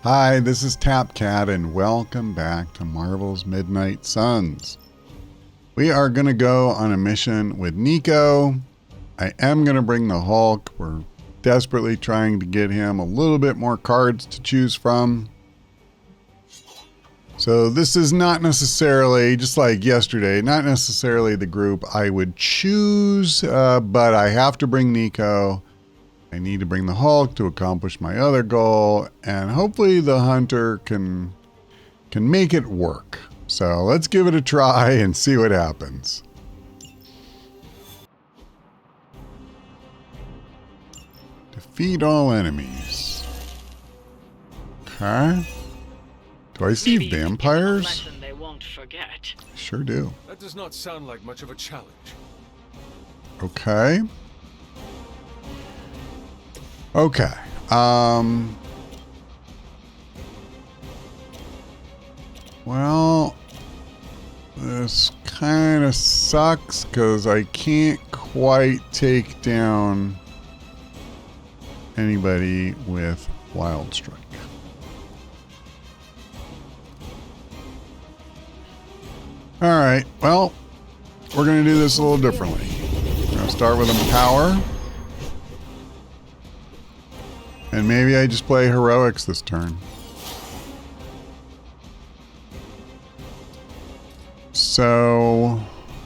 Hi, this is TapCat and welcome back to Marvel's Midnight Suns. We are going to go on a mission with Nico. I am going to bring the Hulk. We're desperately trying to get him a little bit more cards to choose from. So this is not necessarily, just like yesterday, not necessarily the group I would choose, but I have to bring Nico. I need to bring the Hulk to accomplish my other goal, and hopefully the Hunter can make it work. So let's give it a try and see what happens. Defeat all enemies. Okay. Do I see vampires? They won't forget. I sure do. That does not sound like much of a challenge. Okay. Okay. Well, this kind of sucks because I can't quite take down anybody with Wild Strike. All right. Well, we're going to do this a little differently. We're going to start with Empower. And maybe I just play Heroics this turn. So,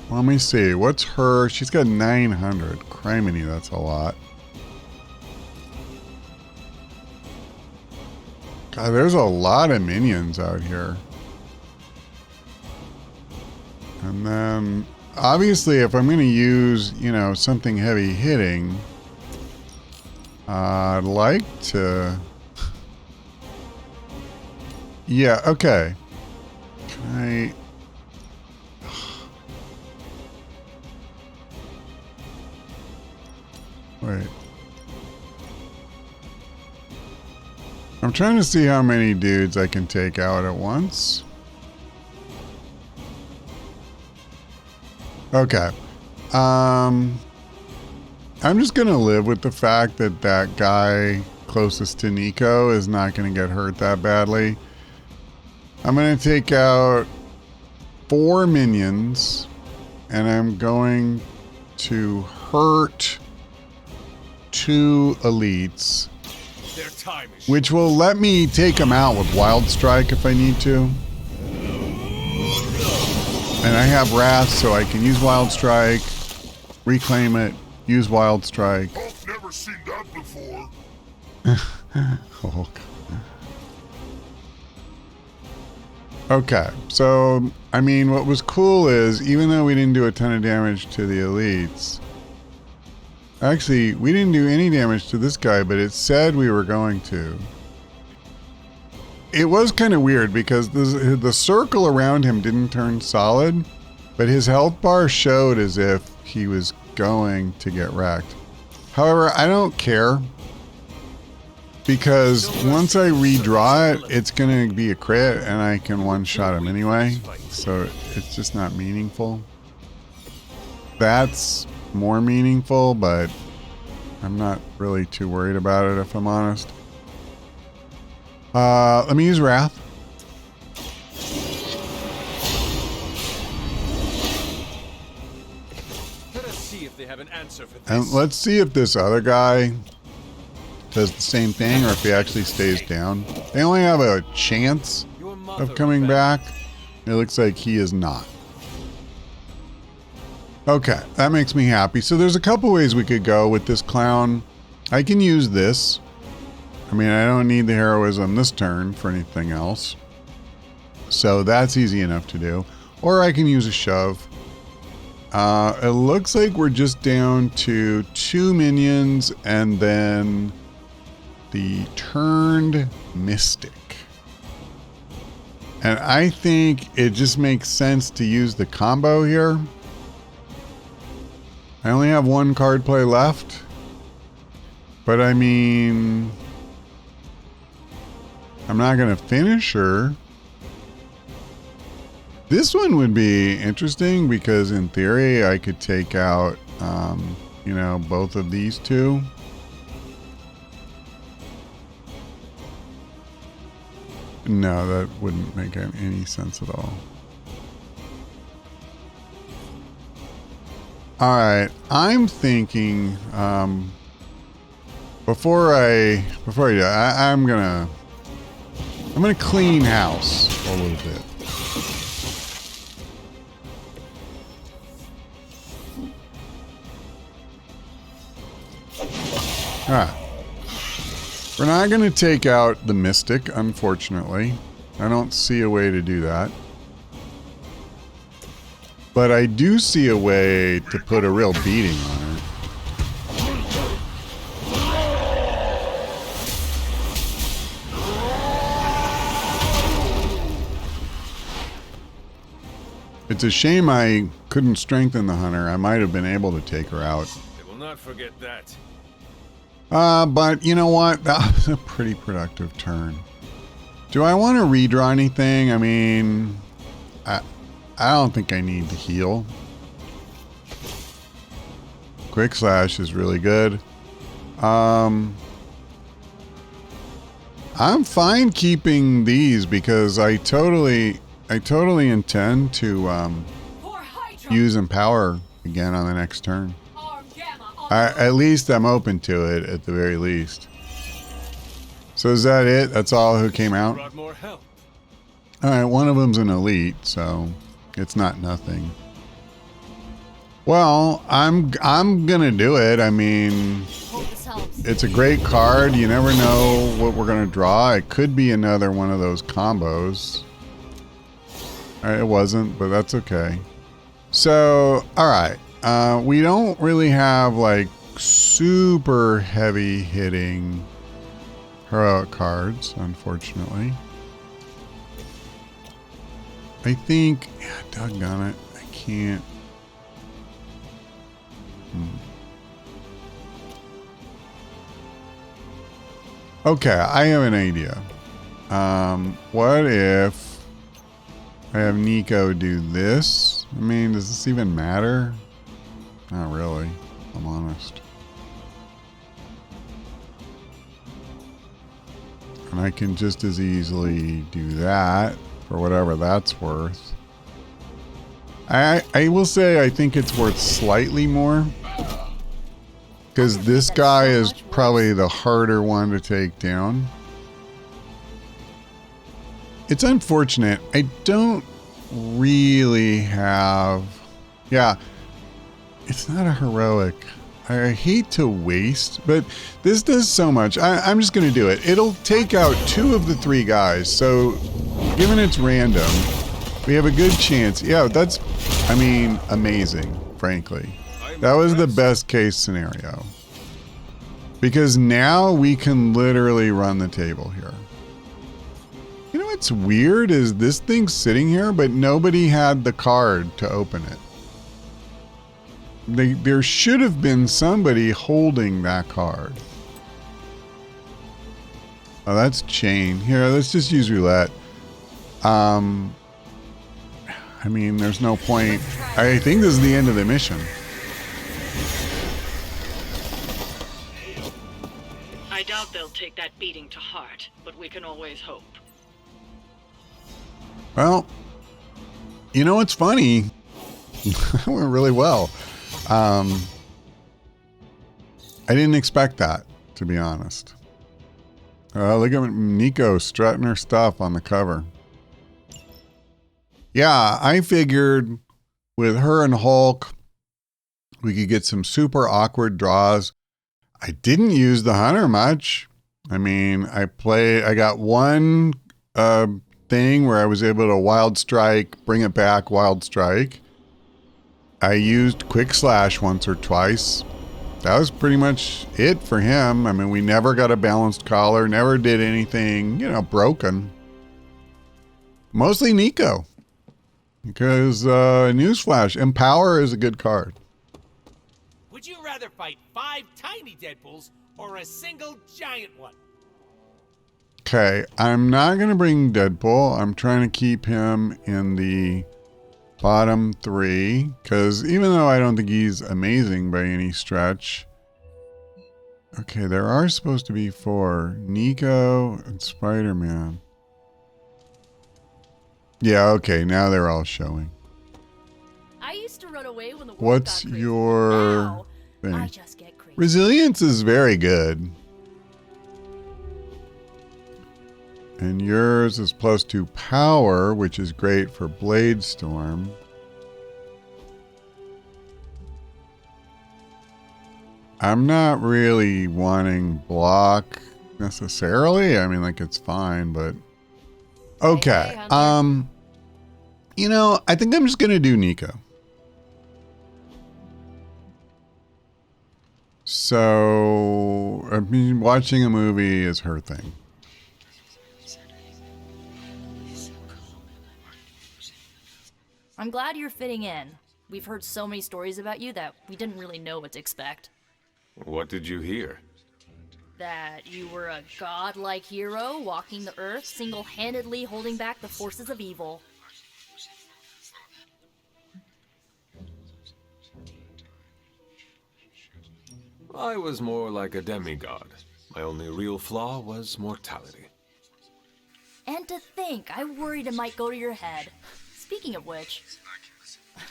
let me see. What's her? She's got 900. Criminy, that's a lot. God, there's a lot of minions out here. And then, obviously, if I'm going to use, something heavy hitting, I'd like to... Yeah, okay. Can I... Wait. I'm trying to see how many dudes I can take out at once. Okay. I'm just going to live with the fact that that guy closest to Nico is not going to get hurt that badly. I'm going to take out 4 minions, and I'm going to hurt 2 elites, Their time is which will let me take them out with Wild Strike if I need to. And I have Wrath, so I can use Wild Strike, reclaim it, use Wild Strike. I've never seen that before. Oh, okay, so, I mean, what was cool is, even though we didn't do a ton of damage to the elites, actually, we didn't do any damage to this guy, but it said we were going to. It was kind of weird because the circle around him didn't turn solid, but his health bar showed as if he was going to get wrecked. However, I don't care because once I redraw it, it's going to be a crit and I can one-shot him anyway, so it's just not meaningful. That's more meaningful, but I'm not really too worried about it if I'm honest. Let me use Wrath. Let us see if they have an answer for this. And let's see if this other guy does the same thing or if he actually stays down. They only have a chance of coming back. It looks like he is not. Okay, that makes me happy. So there's a couple ways we could go with this clown. I can use this. I mean, I don't need the heroism this turn for anything else. So that's easy enough to do. Or I can use a shove. It looks like we're just down to 2 minions and then the turned mystic. And I think it just makes sense to use the combo here. I only have 1 card play left. But I mean... I'm not going to finish her. This one would be interesting because in theory I could take out, both of these 2. No, that wouldn't make any sense at all. All right, I'm thinking before I do, I'm gonna clean house a little bit. We're not going to take out the Mystic, unfortunately. I don't see a way to do that. But I do see a way to put a real beating on her. It's a shame I couldn't strengthen the hunter. I might have been able to take her out. They will not forget that. But you know what? That was a pretty productive turn. Do I want to redraw anything? I mean, I don't think I need to heal. Quick Slash is really good. I'm fine keeping these because I totally intend to use Empower again on the next turn. At least I'm open to it, at the very least. So is that it? That's all who came out? Brought more help. Alright, one of them's an elite, so it's not nothing. Well, I'm gonna do it. I mean, it's a great card. You never know what we're gonna draw. It could be another one of those combos. Alright, it wasn't, but that's okay. So, alright. We don't really have like super heavy hitting heroic cards, unfortunately. I think, yeah, doggone it, I can't. Okay, I have an idea. What if I have Nico do this? I mean, does this even matter? Not really, if I'm honest. And I can just as easily do that for whatever that's worth. I will say I think it's worth slightly more. Because this guy is probably the harder one to take down. It's unfortunate. I don't really have... Yeah. It's not a heroic. I hate to waste, but this does so much. I'm just going to do it. It'll take out 2 of the 3 guys. So, given it's random, we have a good chance. Yeah, that's, I mean, amazing, frankly. That was the best case scenario. Because now we can literally run the table here. You know what's weird is this thing's sitting here, but nobody had the card to open it. There should have been somebody holding that card. Oh, that's chain. Here, let's just use roulette. I mean, there's no point. I think this is the end of the mission. I doubt they'll take that beating to heart, but we can always hope. Well, you know what's funny? It went really well. I didn't expect that, to be honest. Look at Nico strutting her stuff on the cover. Yeah, I figured with her and Hulk, we could get some super awkward draws. I didn't use the hunter much. I mean, I got one thing where I was able to wild strike, bring it back, wild strike. I used Quick Slash once or twice. That was pretty much it for him. I mean, we never got a balanced collar, never did anything, you know, broken. Mostly Nico. Because, newsflash, Empower is a good card. Would you rather fight 5 tiny Deadpools or a single giant one? Okay, I'm not going to bring Deadpool. I'm trying to keep him in the bottom 3, because even though I don't think he's amazing by any stretch. Okay, there are supposed to be 4. Nico and Spider-Man. Yeah, okay, now they're all showing. I used to run away when the world What's got crazy. your Now, thing? I just get crazy. Resilience is very good. And yours is +2 power, which is great for Blade Storm. I'm not really wanting block necessarily. I mean, like, it's fine, but okay. Hey, Hunter. You know, I think I'm just gonna do Nico. So, I mean, watching a movie is her thing. I'm glad you're fitting in. We've heard so many stories about you that we didn't really know what to expect. What did you hear? That you were a godlike hero walking the earth, single-handedly holding back the forces of evil. I was more like a demigod. My only real flaw was mortality. And to think, I worried it might go to your head. Speaking of which,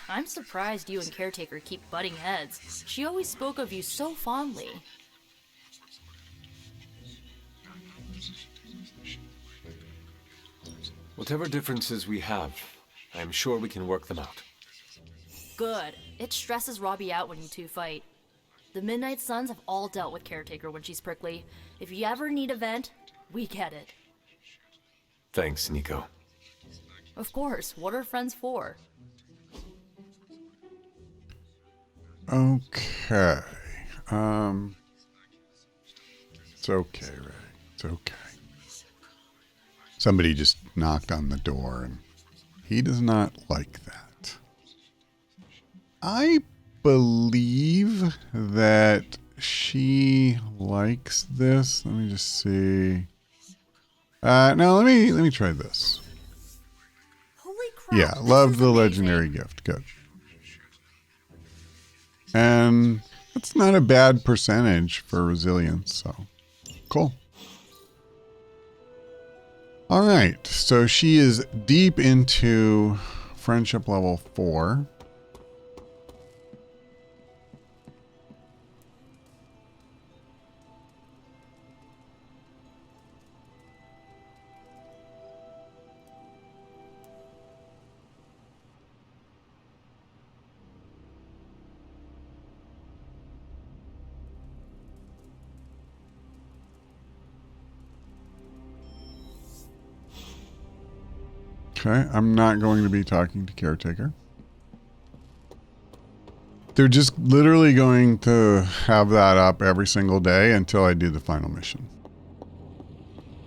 I'm surprised you and Caretaker keep butting heads. She always spoke of you so fondly. Whatever differences we have, I'm sure we can work them out. Good. It stresses Robbie out when you two fight. The Midnight Suns have all dealt with Caretaker when she's prickly. If you ever need a vent, we get it. Thanks, Nico. Of course, what are friends for? Okay. It's okay, Ray. It's okay. Somebody just knocked on the door and he does not like that. I believe that she likes this. Let me just see. No, let me try this. Holy crap! Yeah, this love is the amazing. legendary gift. Good. And that's not a bad percentage for resilience, so cool. All right, so she is deep into friendship level 4. Okay, I'm not going to be talking to Caretaker. They're just literally going to have that up every single day until I do the final mission.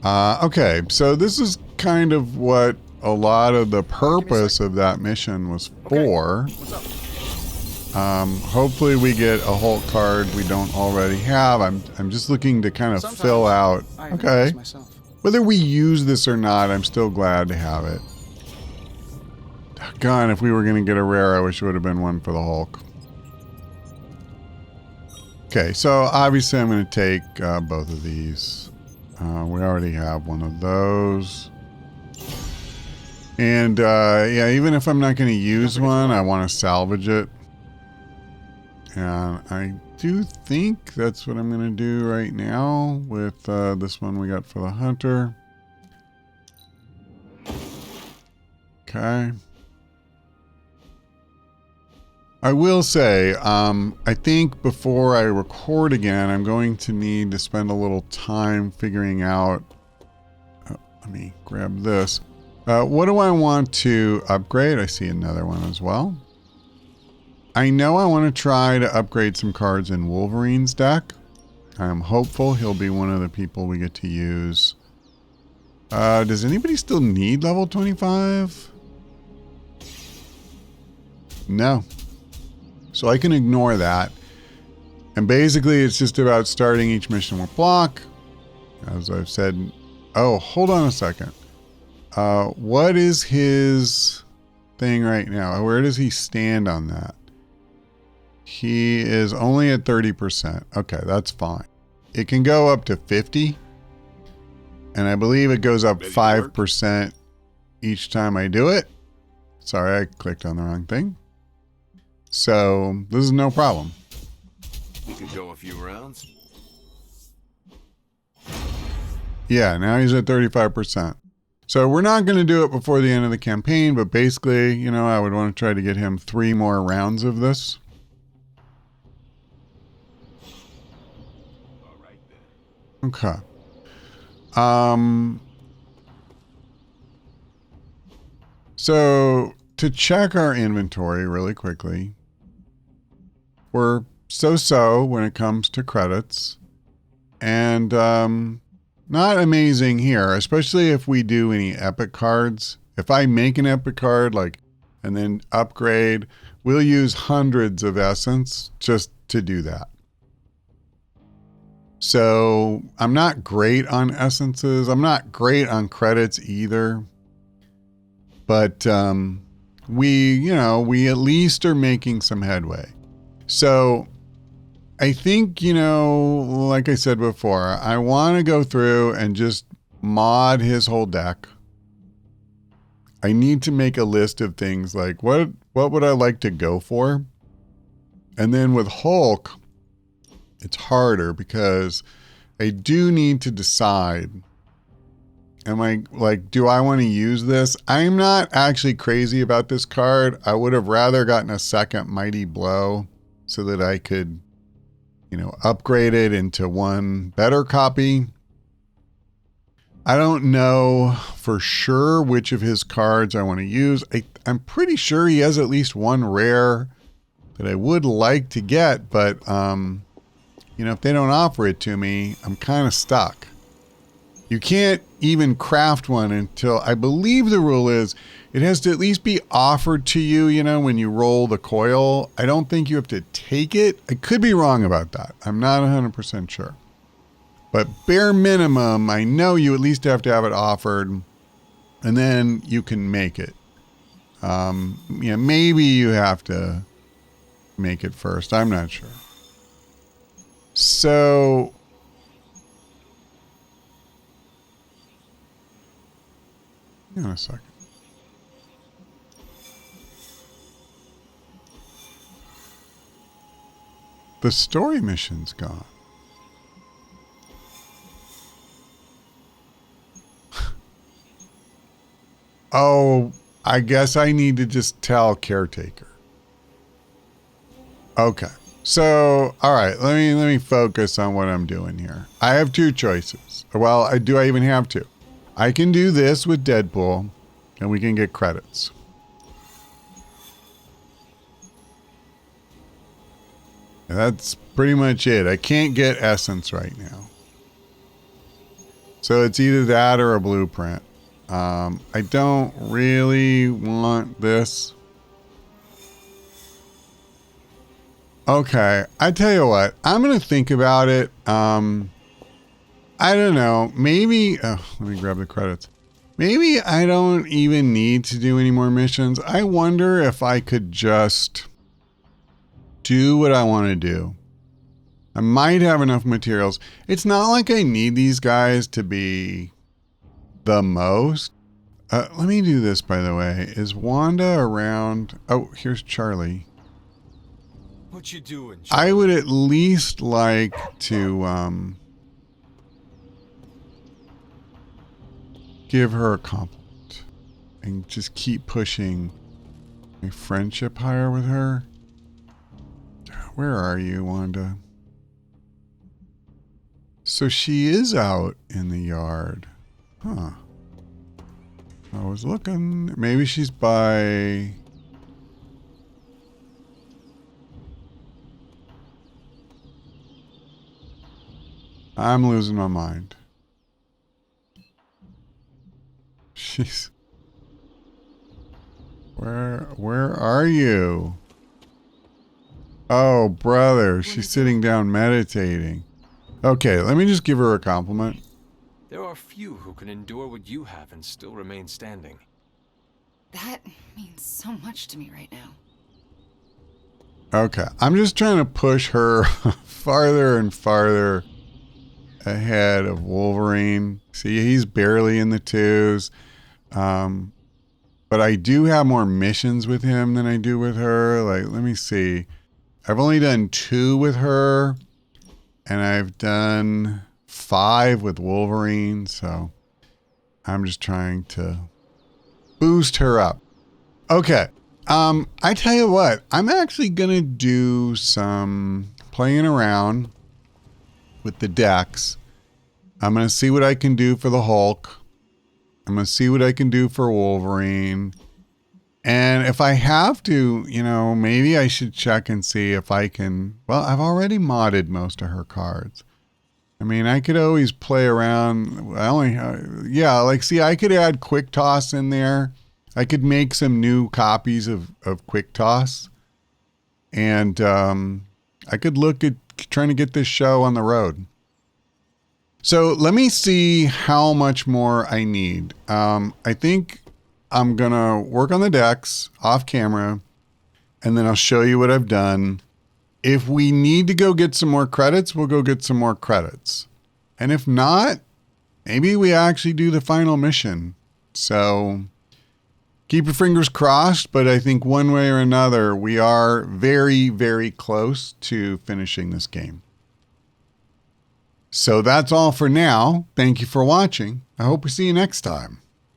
Okay, so this is kind of what a lot of the purpose of that mission was for. Hopefully we get a Hulk card we don't already have. I'm just looking to kind of fill out. Okay. Whether we use this or not, I'm still glad to have it. God, if we were going to get a rare, I wish it would have been one for the Hulk. Okay, so obviously I'm going to take both of these. We already have one of those. And yeah, even if I'm not going to use one, I want to salvage it. And I do think that's what I'm going to do right now with this one we got for the hunter. Okay. I will say, I think before I record again, I'm going to need to spend a little time figuring out, let me grab this. What do I want to upgrade? I see another one as well. I know I want to try to upgrade some cards in Wolverine's deck. I'm hopeful he'll be one of the people we get to use. Does anybody still need level 25? No. So I can ignore that. And basically it's just about starting each mission with block. As I've said. Oh, hold on a second. What is his thing right now? Where does he stand on that? He is only at 30%. Okay, that's fine. It can go up to 50. And I believe it goes up 5% each time I do it. Sorry, I clicked on the wrong thing. So this is no problem. We could go a few rounds. Yeah, now he's at 35%. So we're not going to do it before the end of the campaign, but basically, you know, I would want to try to get him 3 more rounds of this. All right Okay. then. So to check our inventory really quickly, we're so-so when it comes to credits, and not amazing here, especially if we do any epic cards. If I make an epic card, like, and then upgrade, we'll use hundreds of essence just to do that. So I'm not great on essences. I'm not great on credits either. But we at least are making some headway. So I think, you know, like I said before, I want to go through and just mod his whole deck. I need to make a list of things like what would I like to go for? And then with Hulk, it's harder because I do need to decide, am I like, do I want to use this? I'm not actually crazy about this card. I would have rather gotten a second Mighty Blow so that I could, you know, upgrade it into one better copy. I don't know for sure which of his cards I want to use. I'm pretty sure he has at least one rare that I would like to get, but, you know, if they don't offer it to me, I'm kind of stuck. You can't even craft one until, I believe the rule is, it has to at least be offered to you, you know, when you roll the coil. I don't think you have to take it. I could be wrong about that. I'm not 100% sure. But bare minimum, I know you at least have to have it offered, and then you can make it. Yeah, maybe you have to make it first. I'm not sure. So hang on a second. The story mission's gone. Oh, I guess I need to just tell caretaker. Okay. So, all right, let me focus on what I'm doing here. I have 2 choices. Well, I even have 2. I can do this with Deadpool, and we can get credits. And that's pretty much it. I can't get essence right now. So it's either that or a blueprint. I don't really want this. Okay, I tell you what, I'm going to think about it. I don't know, maybe, let me grab the credits. Maybe I don't even need to do any more missions. I wonder if I could just do what I want to do. I might have enough materials. It's not like I need these guys to be the most. Let me do this, by the way. Is Wanda around? Oh, here's Charlie. What you doing, I would at least like to give her a compliment and just keep pushing my friendship higher with her. Where are you, Wanda? So she is out in the yard. Huh. I was looking. Maybe she's by... I'm losing my mind. She's... Where are you? Oh, brother. She's sitting down meditating. Okay, let me just give her a compliment. There are few who can endure what you have and still remain standing. That means so much to me right now. Okay, I'm just trying to push her farther and farther ahead of Wolverine. See, he's barely in the 2s. but I do have more missions with him than I do with her. Like, let me see. I've only done 2 with her, and I've done 5 with Wolverine, so I'm just trying to boost her up. Okay. I tell you what, I'm actually going to do some playing around with the decks. I'm going to see what I can do for the Hulk. I'm going to see what I can do for Wolverine. And if I have to, you know, maybe I should check and see if I can. Well, I've already modded most of her cards. I mean, I could always play around. See, I could add Quick Toss in there. I could make some new copies of Quick Toss. And I could look at trying to get this show on the road. So let me see how much more I need. I think I'm going to work on the decks off camera, and then I'll show you what I've done. If we need to go get some more credits, we'll go get some more credits. And if not, maybe we actually do the final mission. So keep your fingers crossed, but I think one way or another, we are very, very close to finishing this game. So that's all for now. Thank you for watching. I hope we see you next time.